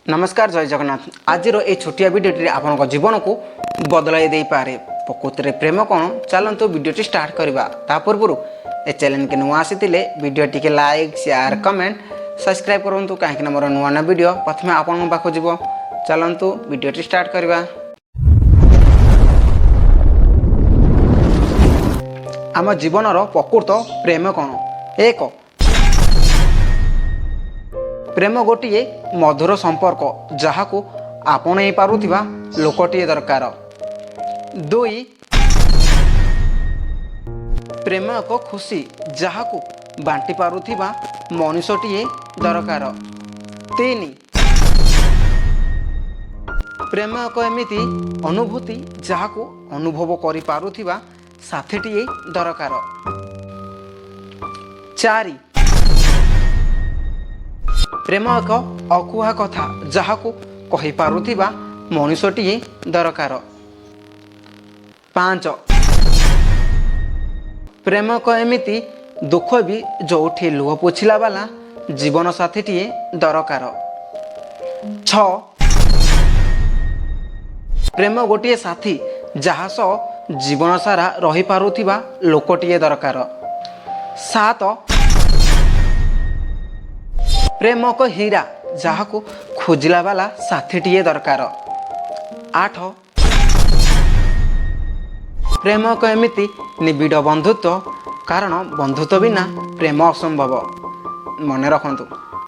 नमस्कार जय जगन्नाथ। आज ये छोटिया भिडियोटी आपन जीवन को बदलाई दे पारे। प्रकृति में प्रेम कौन चलतु भिडियोटी स्टार्ट करवा। ता पूर्व ए चैनल के नुआ आसी video T like share comment subscribe करूँ कहीं मोर नुआ नुआ भिडियो प्रथम आपण पाक जीव। चलतु भिडियोटी स्टार्ट करवा। आम जीवनर प्रकृत प्रेम कौन? एक प्रेम गोटे मधुर संपर्क जहाँ को आपणई पारुथिबा लोकटीए दरकार। दुई प्रेम एक खुशी जहाँ को बांटी पारुथिबा मनुष्यटीए दरकार। तीन प्रेम एक एमिति अनुभूति जहाँ को अनुभव करि पारुथिबा साथीटीए दरकार। चारि प्रेम एक अकुहा कथा जहाँ को कही पारुथिबा मनुष्यटीए दरकार। पांच प्रेम एक एमिति दुख भी जोठी लुह पोछिला वाला जीवन साथीटीए दरकार। छ प्रेम गोटे साथी जहाँ सह जीवन सारा रही पारुथिबा लोकटीए दरकार। सात प्रेम एक हीरा जहाँ को खोजिला वाला साथीटीए दरकार। आठ प्रेम एक एमिति निबिड़ बंधुत्व कारण बंधुत्व बिना प्रेम असंभव। मन रखंतु।